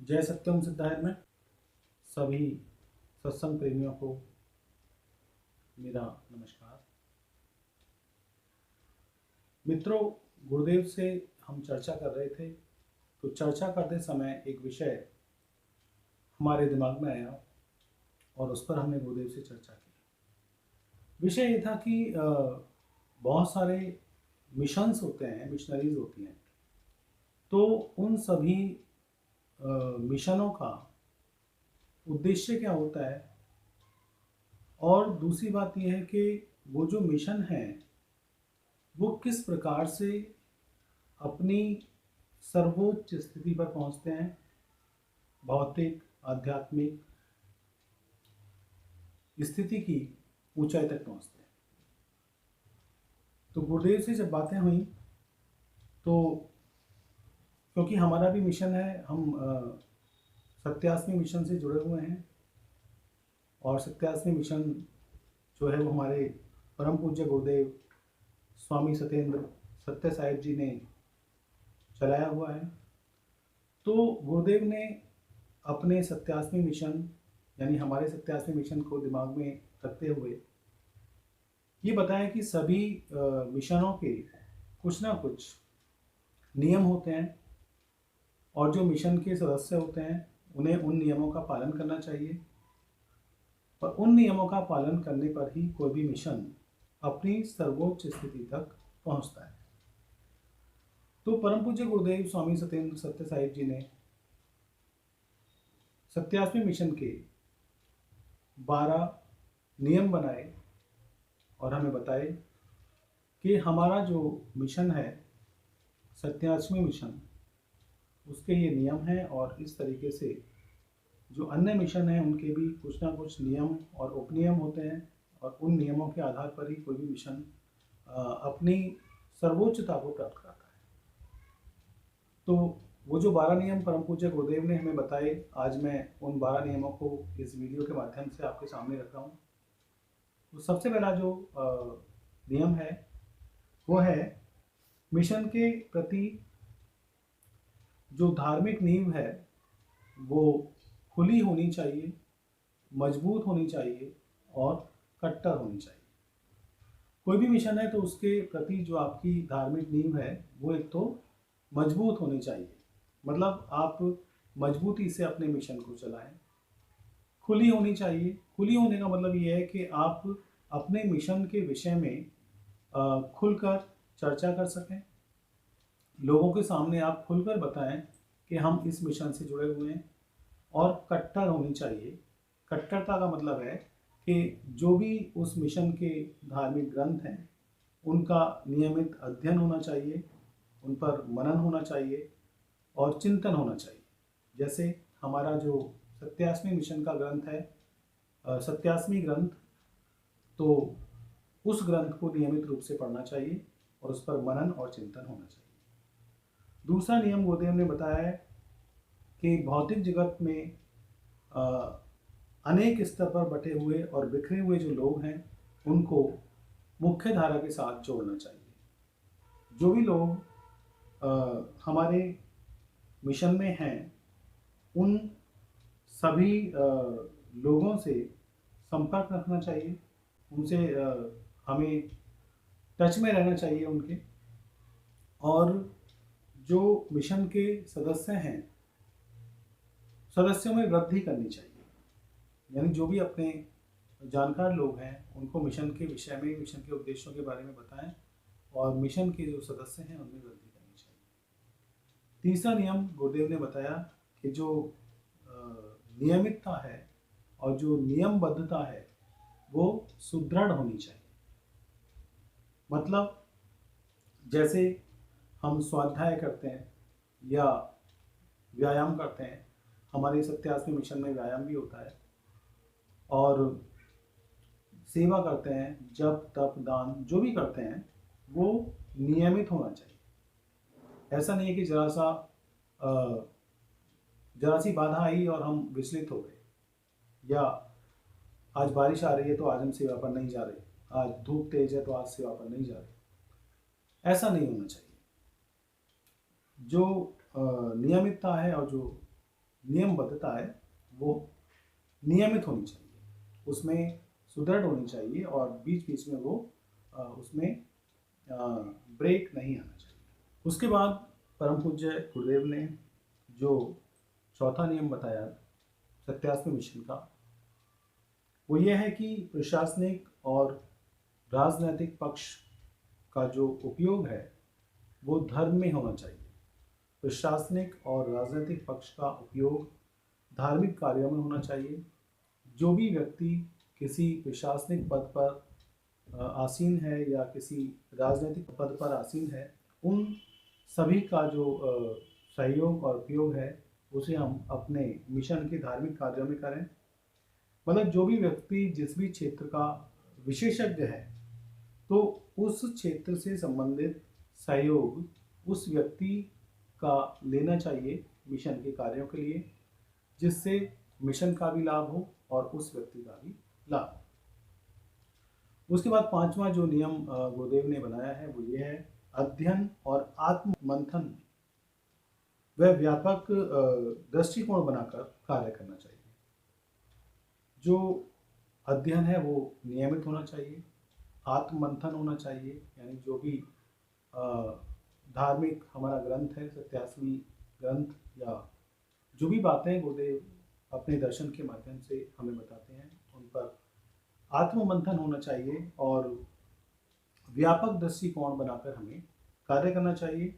जय सत्यम सिद्धाय में सभी सत्संग प्रेमियों को मेरा नमस्कार। मित्रों, गुरुदेव से हम चर्चा कर रहे थे, तो चर्चा करते समय एक विषय हमारे दिमाग में आया और उस पर हमने गुरुदेव से चर्चा की। विषय ये था कि बहुत सारे मिशंस होते हैं, मिशनरीज होती हैं, तो उन सभी मिशनों का उद्देश्य क्या होता है, और दूसरी बात यह है कि वो जो मिशन है वो किस प्रकार से अपनी सर्वोच्च स्थिति पर पहुंचते हैं, भौतिक आध्यात्मिक स्थिति की ऊंचाई तक पहुंचते हैं। तो गुरुदेव से जब बातें हुई तो क्योंकि हमारा भी मिशन है, हम सत्यास्मी मिशन से जुड़े हुए हैं और सत्यास्मी मिशन जो है वो हमारे परम पूज्य गुरुदेव स्वामी सत्येंद्र सत्य साहिब जी ने चलाया हुआ है। तो गुरुदेव ने अपने सत्यास्मी मिशन यानी हमारे सत्यास्मी मिशन को दिमाग में रखते हुए ये बताया कि सभी मिशनों के कुछ ना कुछ नियम होते हैं और जो मिशन के सदस्य होते हैं उन्हें उन नियमों का पालन करना चाहिए, और उन नियमों का पालन करने पर ही कोई भी मिशन अपनी सर्वोच्च स्थिति तक पहुंचता है। तो परम पूज्य गुरुदेव स्वामी सत्येंद्र सत्य साहिब जी ने सत्यास्मी मिशन के 12 नियम बनाए और हमें बताए कि हमारा जो मिशन है सत्यास्मी मिशन, उसके ये नियम हैं और इस तरीके से जो अन्य मिशन हैं उनके भी कुछ ना कुछ नियम और उपनियम होते हैं, और उन नियमों के आधार पर ही कोई भी मिशन अपनी सर्वोच्चता को प्राप्त करता है। तो वो जो 12 नियम परम पूज्य गुरुदेव ने हमें बताए, आज मैं उन 12 नियमों को इस वीडियो के माध्यम से आपके सामने रख रहा हूँ। तो सबसे पहला जो नियम है वो है मिशन के प्रति जो धार्मिक नींव है वो खुली होनी चाहिए, मजबूत होनी चाहिए और कट्टर होनी चाहिए। कोई भी मिशन है तो उसके प्रति जो आपकी धार्मिक नींव है वो एक तो मजबूत होनी चाहिए, मतलब आप मजबूती से अपने मिशन को चलाएं। खुली होनी चाहिए, खुली होने का मतलब ये है कि आप अपने मिशन के विषय में खुलकर चर्चा कर सकें, लोगों के सामने आप खुलकर बताएं कि हम इस मिशन से जुड़े हुए हैं। और कट्टर होनी चाहिए। कट्टरता का मतलब है कि जो भी उस मिशन के धार्मिक ग्रंथ हैं उनका नियमित अध्ययन होना चाहिए, उन पर मनन होना चाहिए और चिंतन होना चाहिए। जैसे हमारा जो सत्यास्मी मिशन का ग्रंथ है सत्यास्मी ग्रंथ, तो उस ग्रंथ को नियमित रूप से पढ़ना चाहिए और उस पर मनन और चिंतन होना चाहिए। दूसरा नियम गुरुदेव ने बताया है कि भौतिक जगत में अनेक स्तर पर बटे हुए और बिखरे हुए जो लोग हैं उनको मुख्य धारा के साथ जोड़ना चाहिए। जो भी लोग हमारे मिशन में हैं उन सभी लोगों से संपर्क रखना चाहिए, उनसे हमें टच में रहना चाहिए उनके। और जो मिशन के सदस्य हैं सदस्यों में वृद्धि करनी चाहिए, यानी जो भी अपने जानकार लोग हैं उनको मिशन के विषय में, मिशन के उद्देश्यों के बारे में बताएं और मिशन के जो सदस्य हैं उनमें वृद्धि करनी चाहिए। तीसरा नियम गुरुदेव ने बताया कि जो नियमितता है और जो नियमबद्धता है वो सुदृढ़ होनी चाहिए। मतलब जैसे हम स्वाध्याय करते हैं या व्यायाम करते हैं, हमारे सत्यास्मी मिशन में व्यायाम भी होता है, और सेवा करते हैं, जप तप दान जो भी करते हैं वो नियमित होना चाहिए। ऐसा नहीं है कि जरा सी बाधा आई और हम विचलित हो गए, या आज बारिश आ रही है तो आज हम सेवा पर नहीं जा रहे, आज धूप तेज है तो आज सेवा पर नहीं जा रहे। ऐसा नहीं होना चाहिए। जो नियमितता है और जो नियमबद्धता है वो नियमित होनी चाहिए, उसमें सुदृढ़ होनी चाहिए और बीच बीच में वो उसमें ब्रेक नहीं आना चाहिए। उसके बाद परम पूज्य गुरुदेव ने जो चौथा नियम बताया सत्यास्मी मिशन का, वो ये है कि प्रशासनिक और राजनैतिक पक्ष का जो उपयोग है वो धर्म में होना चाहिए। प्रशासनिक और राजनीतिक पक्ष का उपयोग धार्मिक कार्यों में होना चाहिए। जो भी व्यक्ति किसी प्रशासनिक पद पर आसीन है या किसी राजनीतिक पद पर आसीन है, उन सभी का जो सहयोग और उपयोग है उसे हम अपने मिशन के धार्मिक कार्यों में करें। मतलब जो भी व्यक्ति जिस भी क्षेत्र का विशेषज्ञ है तो उस क्षेत्र से संबंधित सहयोग उस व्यक्ति का लेना चाहिए मिशन के कार्यों के लिए, जिससे मिशन का भी लाभ हो और उस व्यक्ति का भी लाभ हो। उसके बाद पांचवा जो नियम गुरुदेव ने बनाया है वो ये है, अध्ययन और आत्म मंथन व व्यापक दृष्टिकोण बनाकर कार्य करना चाहिए। जो अध्ययन है वो नियमित होना चाहिए, आत्म मंथन होना चाहिए, यानी जो भी धार्मिक हमारा ग्रंथ है, सत्यास्मी ग्रंथ या जो भी बातें गुरुदेव अपने दर्शन के माध्यम से हमें बताते हैं उन पर आत्म मंथन होना चाहिए और व्यापक दृष्टिकोण बनाकर हमें कार्य करना चाहिए।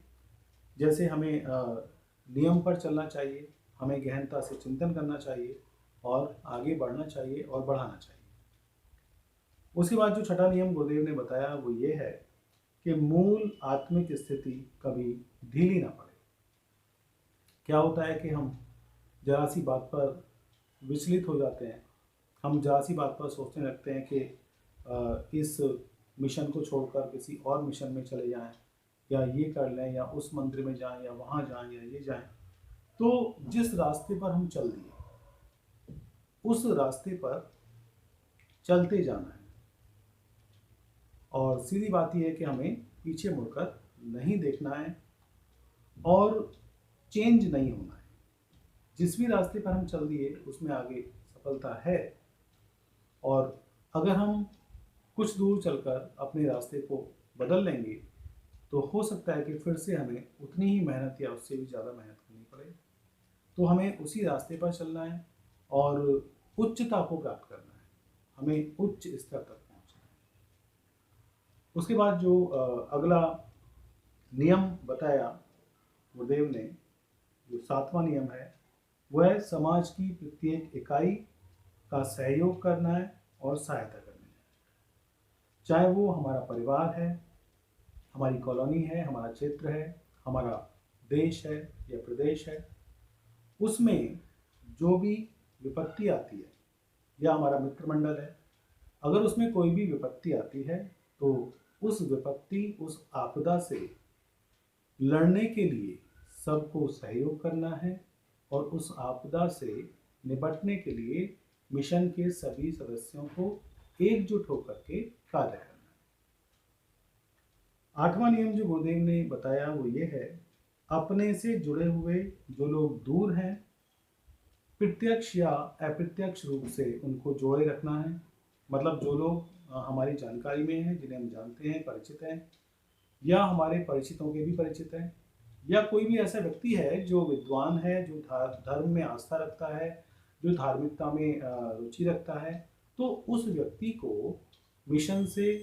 जैसे हमें नियम पर चलना चाहिए, हमें गहनता से चिंतन करना चाहिए और आगे बढ़ना चाहिए और बढ़ाना चाहिए। उसके बाद जो छठा नियम गुरुदेव ने बताया वो ये है कि मूल आत्मिक स्थिति कभी ढीली ना पड़े। क्या होता है कि हम जरा सी बात पर विचलित हो जाते हैं, हम जरा सी बात पर सोचने लगते हैं कि इस मिशन को छोड़कर किसी और मिशन में चले जाएं या ये कर लें या उस मंदिर में जाएं या वहाँ जाएं या ये जाएं। तो जिस रास्ते पर हम चल दिए उस रास्ते पर चलते जाना है और सीधी बात यह है कि हमें पीछे मुड़कर नहीं देखना है और चेंज नहीं होना है। जिस भी रास्ते पर हम चल दिए उसमें आगे सफलता है और अगर हम कुछ दूर चलकर अपने रास्ते को बदल लेंगे तो हो सकता है कि फिर से हमें उतनी ही मेहनत या उससे भी ज़्यादा मेहनत करनी पड़े। तो हमें उसी रास्ते पर चलना है और उच्चता को प्राप्त करना है, हमें उच्च स्तर तक पहुंचना है। उसके बाद जो अगला नियम बताया गुरुदेव ने, जो सातवां नियम है, वह समाज की प्रत्येक इकाई का सहयोग करना है और सहायता करनी है। चाहे वो हमारा परिवार है, हमारी कॉलोनी है, हमारा क्षेत्र है, हमारा देश है या प्रदेश है, उसमें जो भी विपत्ति आती है या हमारा मित्र मंडल है, अगर उसमें कोई भी विपत्ति आती है तो उस विपत्ति उस आपदा से लड़ने के लिए सबको सहयोग करना है और उस आपदा से निपटने के लिए मिशन के सभी सदस्यों को एकजुट होकर के कार्य करना है। आठवां नियम जो गुरुदेव ने बताया वो ये है, अपने से जुड़े हुए जो लोग दूर हैं प्रत्यक्ष या अप्रत्यक्ष रूप से उनको जोड़े रखना है। मतलब जो लोग हमारी जानकारी में हैं, जिन्हें हम जानते हैं, परिचित हैं या हमारे परिचितों के भी परिचित हैं, या कोई भी ऐसा व्यक्ति है जो विद्वान है, जो धर्म में आस्था रखता है, जो धार्मिकता में रुचि रखता है, तो उस व्यक्ति को मिशन से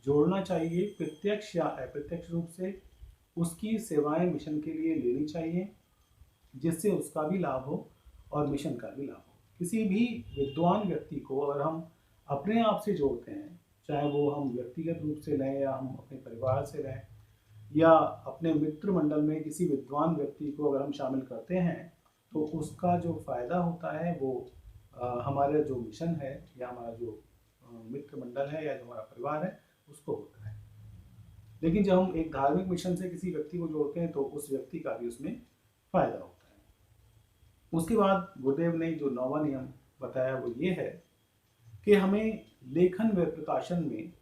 जोड़ना चाहिए प्रत्यक्ष या अप्रत्यक्ष रूप से। उसकी सेवाएं मिशन के लिए लेनी चाहिए जिससे उसका भी लाभ हो और मिशन का भी लाभ हो। किसी भी विद्वान व्यक्ति को अगर हम अपने आप से जोड़ते हैं, चाहे वो हम व्यक्तिगत रूप से लें या हम अपने परिवार से लें या अपने मित्र मंडल में किसी विद्वान व्यक्ति को अगर हम शामिल करते हैं, तो उसका जो फ़ायदा होता है वो हमारा जो मिशन है या हमारा जो मित्र मंडल है या जो हमारा परिवार है उसको होता है। लेकिन जब हम एक धार्मिक मिशन से किसी व्यक्ति को जोड़ते हैं तो उस व्यक्ति का भी उसमें फ़ायदा होता है। उसके बाद गुरुदेव ने जो नौवां नियम बताया वो ये है कि हमें लेखन व प्रकाशन में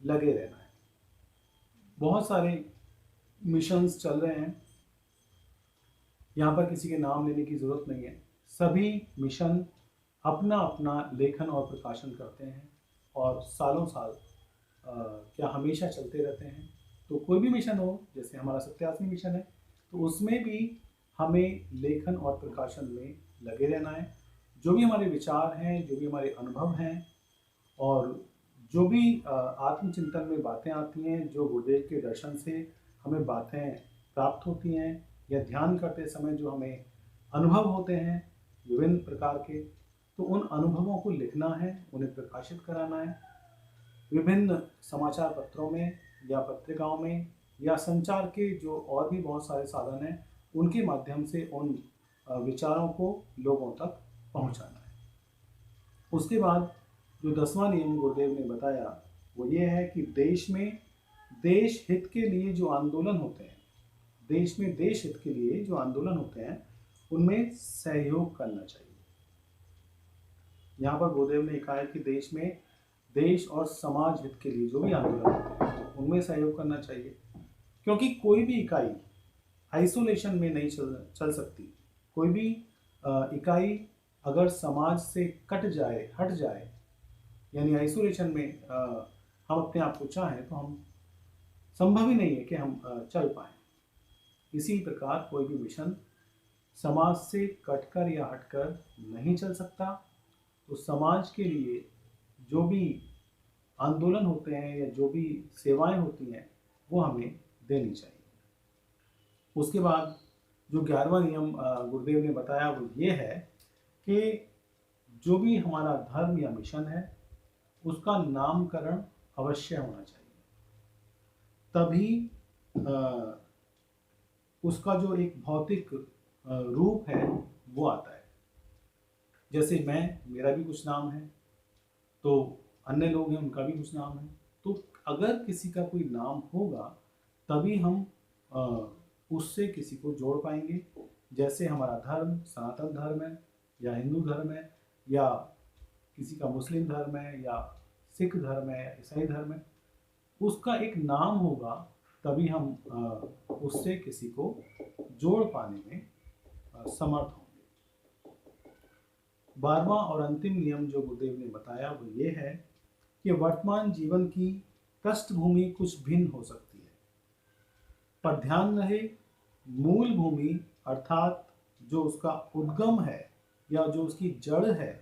लगे रहना है। बहुत सारे मिशंस चल रहे हैं, यहाँ पर किसी के नाम लेने की ज़रूरत नहीं है, सभी मिशन अपना अपना लेखन और प्रकाशन करते हैं और सालों साल क्या हमेशा चलते रहते हैं। तो कोई भी मिशन हो, जैसे हमारा 87 मिशन है, तो उसमें भी हमें लेखन और प्रकाशन में लगे रहना है। जो भी हमारे विचार हैं, जो भी हमारे अनुभव हैं और जो भी आत्मचिंतन में बातें आती हैं, जो गुरुदेव के दर्शन से हमें बातें प्राप्त होती हैं या ध्यान करते समय जो हमें अनुभव होते हैं विभिन्न प्रकार के, तो उन अनुभवों को लिखना है, उन्हें प्रकाशित कराना है विभिन्न समाचार पत्रों में या पत्रिकाओं में या संचार के जो और भी बहुत सारे साधन हैं, उनके माध्यम से उन विचारों को लोगों तक पहुंचाना है। उसके बाद जो 10वां नियम गुरुदेव ने बताया वो ये है कि देश में देश हित के लिए जो आंदोलन होते हैं, देश में देश हित के लिए जो आंदोलन होते हैं, उनमें सहयोग करना चाहिए। यहाँ पर गुरुदेव ने कहा है कि देश में देश और समाज हित के लिए जो भी आंदोलन होते हैं उनमें सहयोग करना चाहिए, क्योंकि कोई भी इकाई आइसोलेशन में नहीं चल सकती। कोई भी इकाई अगर समाज से कट जाए, हट जाए, यानी आइसोलेशन में हम अपने आप को चाहें तो हम संभव ही नहीं है कि हम चल पाएँ। इसी प्रकार कोई भी मिशन समाज से कटकर या हटकर नहीं चल सकता। तो समाज के लिए जो भी आंदोलन होते हैं या जो भी सेवाएं होती हैं वो हमें देनी चाहिए। उसके बाद जो 11वां नियम गुरुदेव ने बताया वो ये है कि जो भी हमारा धर्म या मिशन है उसका नामकरण अवश्य होना चाहिए, तभी उसका जो एक भौतिक रूप है वो आता है। जैसे मेरा भी कुछ नाम है, तो अन्य लोग हैं उनका भी कुछ नाम है, तो अगर किसी का कोई नाम होगा तभी हम उससे किसी को जोड़ पाएंगे। जैसे हमारा धर्म सनातन धर्म है या हिंदू धर्म है या किसी का मुस्लिम धर्म है या सिख धर्म है या ईसाई धर्म है, उसका एक नाम होगा तभी हम उससे किसी को जोड़ पाने में समर्थ होंगे। 12वां और अंतिम नियम जो गुरुदेव ने बताया वो ये है कि वर्तमान जीवन की पृष्ठभूमि कुछ भिन्न हो सकती है, पर ध्यान रहे मूल भूमि अर्थात जो उसका उद्गम है या जो उसकी जड़ है।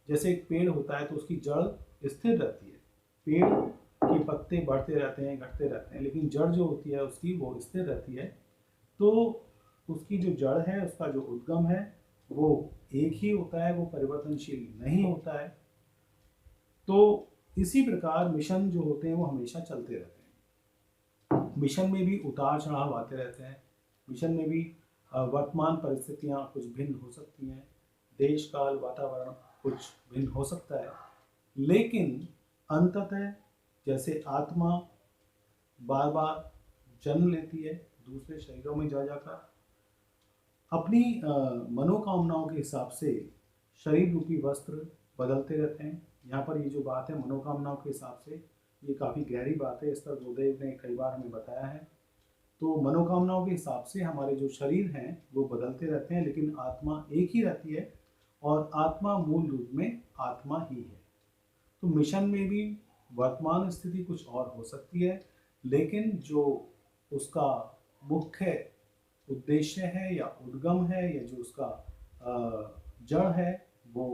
जैसे एक पेड़ होता है तो उसकी जड़ स्थिर रहती है, पेड़ के पत्ते बढ़ते रहते हैं, घटते रहते हैं, लेकिन जड़ जो होती है उसकी वो स्थिर रहती है। तो उसकी जो जड़ है, उसका जो उद्गम है वो एक ही होता है, वो परिवर्तनशील नहीं होता है। तो इसी प्रकार मिशन जो होते हैं वो हमेशा चलते रहते हैं। मिशन में भी उतार चढ़ाव आते रहते हैं, मिशन में भी वर्तमान परिस्थितियाँ कुछ भिन्न हो सकती हैं, देश काल वातावरण कुछ भिन्न हो सकता है, लेकिन अंततः जैसे आत्मा बार बार जन्म लेती है दूसरे शरीरों में जा जाकर, अपनी मनोकामनाओं के हिसाब से शरीर रूपी वस्त्र बदलते रहते हैं। यहाँ पर ये जो बात है मनोकामनाओं के हिसाब से, ये काफ़ी गहरी बात है, इस पर गुरुदेव ने कई बार हमें बताया है। तो मनोकामनाओं के हिसाब से हमारे जो शरीर हैं वो बदलते रहते हैं, लेकिन आत्मा एक ही रहती है और आत्मा मूल रूप में आत्मा ही है। तो मिशन में भी वर्तमान स्थिति कुछ और हो सकती है, लेकिन जो उसका मुख्य उद्देश्य है या उद्गम है या जो उसका जड़ है वो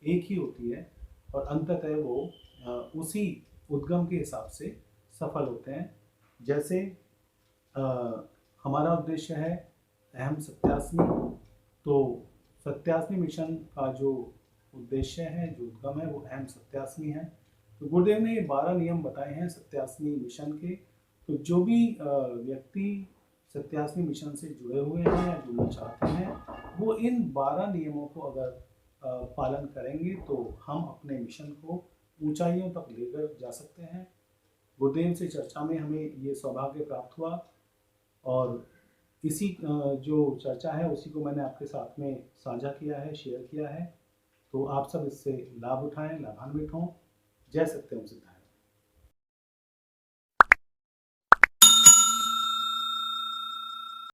एक ही होती है और अंततः वो उसी उद्गम के हिसाब से सफल होते हैं। जैसे हमारा उद्देश्य है अहम 87, तो 87 मिशन का जो उद्देश्य है, जो उद्गम है वो अहम 87 है। तो गुरुदेव ने ये 12 नियम बताए हैं 87 मिशन के। तो जो भी व्यक्ति 87 मिशन से जुड़े हुए हैं या जुड़ना चाहते हैं, वो इन 12 नियमों को अगर पालन करेंगे तो हम अपने मिशन को ऊंचाइयों तक लेकर जा सकते हैं। गुरुदेव से चर्चा में हमें ये सौभाग्य प्राप्त हुआ और इसी जो चर्चा है उसी को मैंने आपके साथ में साझा किया है, शेयर किया है। तो आप सब इससे लाभ उठाएं, लाभान्वित हों। जय सत्यम सिद्धांत।